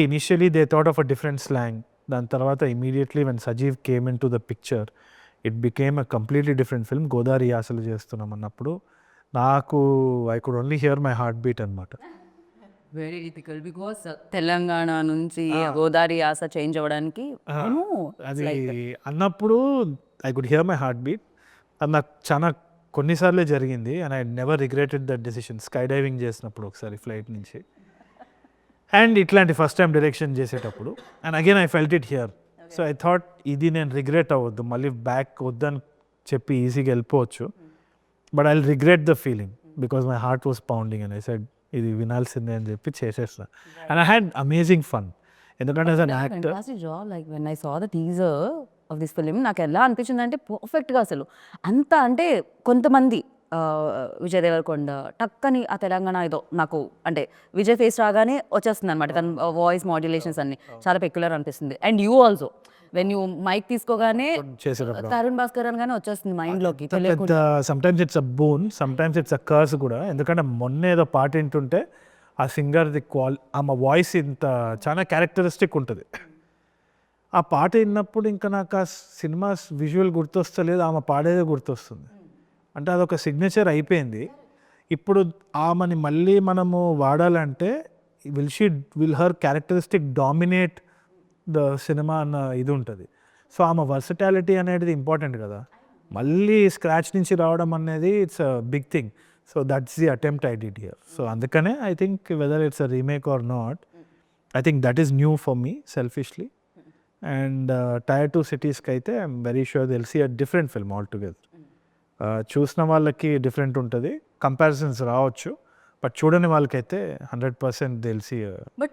Initially they thought of a different slang. దాని తర్వాత immediately when Sajeev came into the picture, it became a completely different film. Godavari యాసలు చేస్తున్నాం అన్నప్పుడు నాకు I could only hear my heartbeat అనమాట. Very difficult because Telangana నుంచి గోదావరి యాస change అవ్వడానికి అది అన్నప్పుడు I could hear my heart beat. అది నాకు చాలా కొన్నిసార్లే జరిగింది and I never regretted that decision. Sky diving చేసినప్పుడు ఒకసారి ఫ్లైట్ నుంచి అండ్ ఇట్లాంటి ఫస్ట్ టైం డైరెక్షన్ చేసేటప్పుడు and again I felt it here. So I thought ఇది నేను రిగ్రెట్ అవ్వద్దు, మళ్ళీ బ్యాక్ వద్దని చెప్పి ఈజీగా వెళ్ళిపోవచ్చు, but I regret the feeling because my heart was pounding and I said ఇది వినాల్సిందే అని చెప్పి చేసేస్తా. And I had amazing fun ఎందుకంటే as an actor job like when I saw the teaser of this film నాకు ఎలా అనిపించింది అంటే పర్ఫెక్ట్గా అసలు అంత అంటే కొంతమంది విజయ్ దేవరకొండ టక్కని ఆ తెలంగాణ ఏదో నాకు అంటే విజయ్ ఫేస్ రాగానే వచ్చేస్తుంది అనమాట, తన వాయిస్ మాడ్యులేషన్స్ అన్ని చాలా పెక్యులర్ అనిపిస్తుంది. And you also when you mic తీసుకోగానే తరుణ్ భాస్కర్ అనగానే వచ్చేస్తుంది మైండ్లోకి. Sometimes it's a boon, sometimes it's a curse కూడా. ఎందుకంటే మొన్న ఏదో పాట వింటుంటే ఆ సింగర్ది ఆమె వాయిస్ ఇంత చాలా క్యారెక్టరిస్టిక్ ఉంటుంది. ఆ పాట విన్నప్పుడు ఇంకా నాకు ఆ సినిమా విజువల్ గుర్తొస్తలేదు, ఆమె పాడేదే గుర్తొస్తుంది. అంటే అదొక సిగ్నేచర్ అయిపోయింది. ఇప్పుడు ఆమెని మళ్ళీ మనము వాడాలంటే will her characteristic dominate the cinema అన్న ఇది ఉంటుంది. సో ఆమె వర్సటాలిటీ అనేది ఇంపార్టెంట్ కదా, మళ్ళీ స్క్రాచ్ నుంచి రావడం అనేది it's a big thing. So that's the attempt I did here. So అందుకనే I think whether it's a remake or not, I think that is new for me selfishly. And tier 2 సిటీస్కి అయితే I'm very sure they'll see a different film altogether. చూసిన వాళ్ళకి different ఉంటుంది, comparisons రావచ్చు, but చూడని వాళ్ళకైతే 100% Dil see. But